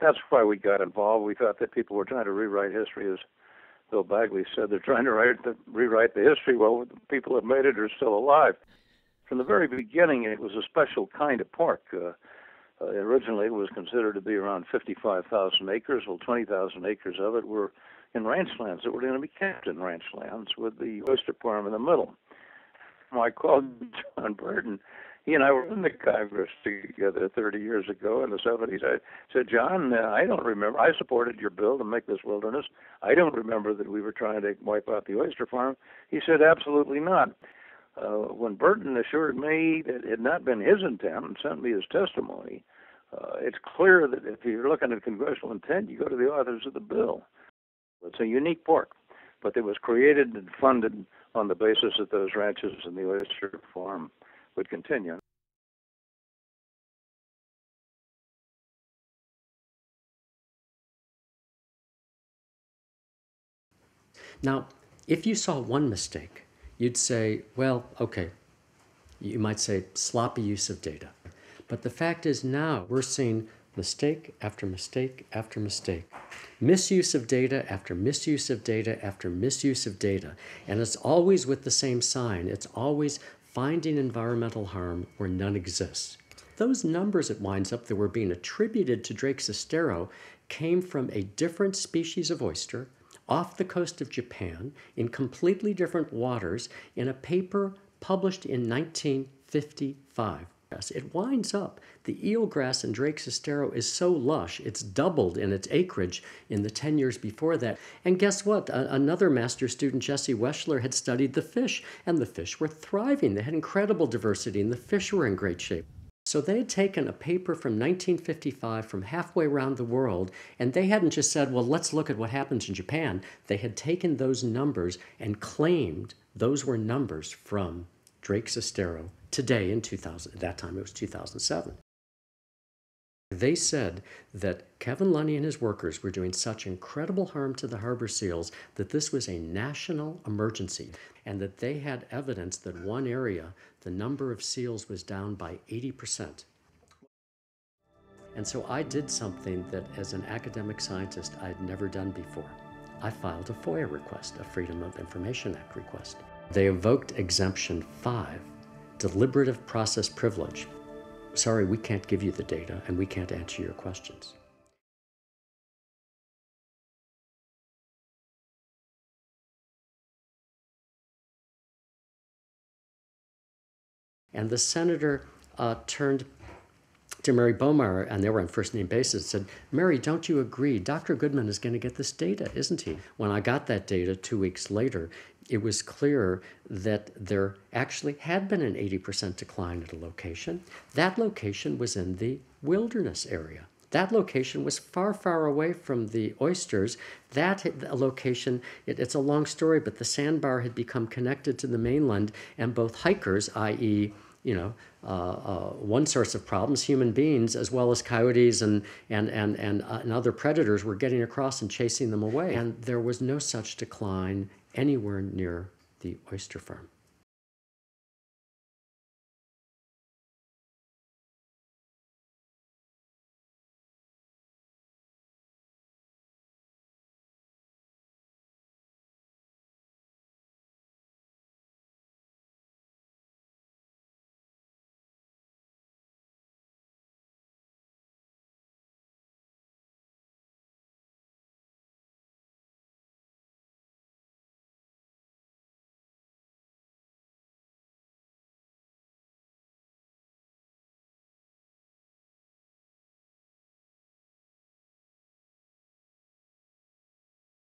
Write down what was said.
That's why we got involved. We thought that people were trying to rewrite history, as Bill Bagley said. They're trying to rewrite the history. Well, the people that made it are still alive. From the very beginning, it was a special kind of pork. Originally, it was considered to be around 55,000 acres. Well, 20,000 acres of it were in ranchlands that were going to be kept in ranchlands with the oyster farm in the middle. I called John Burton. He and I were in the Congress together 30 years ago in the 70s. I said, John, I don't remember. I supported your bill to make this wilderness. I don't remember that we were trying to wipe out the oyster farm. He said, absolutely not. When Burton assured me that it had not been his intent and sent me his testimony, it's clear that if you're looking at congressional intent, you go to the authors of the bill. It's a unique pork, but it was created and funded on the basis that those ranches and the oyster farm would continue. Now, if you saw one mistake, you'd say, well, okay, you might say sloppy use of data. But the fact is now we're seeing mistake after mistake after mistake. Misuse of data after misuse of data after misuse of data. And it's always with the same sign. It's always finding environmental harm where none exists. Those numbers, it winds up, that were being attributed to Drake Sestero came from a different species of oyster off the coast of Japan in completely different waters in a paper published in 1955. It winds up, the eelgrass in Drake Sestero is so lush, it's doubled in its acreage in the 10 years before that. And guess what? Another master student, Jesse Weschler, had studied the fish, and the fish were thriving. They had incredible diversity, and the fish were in great shape. So they had taken a paper from 1955 from halfway around the world, and they hadn't just said, well, let's look at what happens in Japan. They had taken those numbers and claimed those were numbers from Drake Sestero today in 2000. At that time, it was 2007. They said that Kevin Lunny and his workers were doing such incredible harm to the harbor seals that this was a national emergency, and that they had evidence that one area, the number of seals was down by 80%. And so I did something that, as an academic scientist, I'd never done before. I filed a FOIA request, a Freedom of Information Act request. They invoked Exemption 5, deliberative process privilege. Sorry, we can't give you the data, and we can't answer your questions. And the senator turned to Mary Beaumar, and they were on first name basis, and said, Mary, don't you agree? Dr. Goodman is going to get this data, isn't he? When I got that data 2 weeks later, it was clear that there actually had been an 80% decline at a location. That location was in the wilderness area. That location was far, far away from the oysters. That location, it's a long story, but the sandbar had become connected to the mainland, and both hikers, i.e., one source of problems, human beings, as well as coyotes and other predators, were getting across and chasing them away. And there was no such decline anywhere near the oyster farm.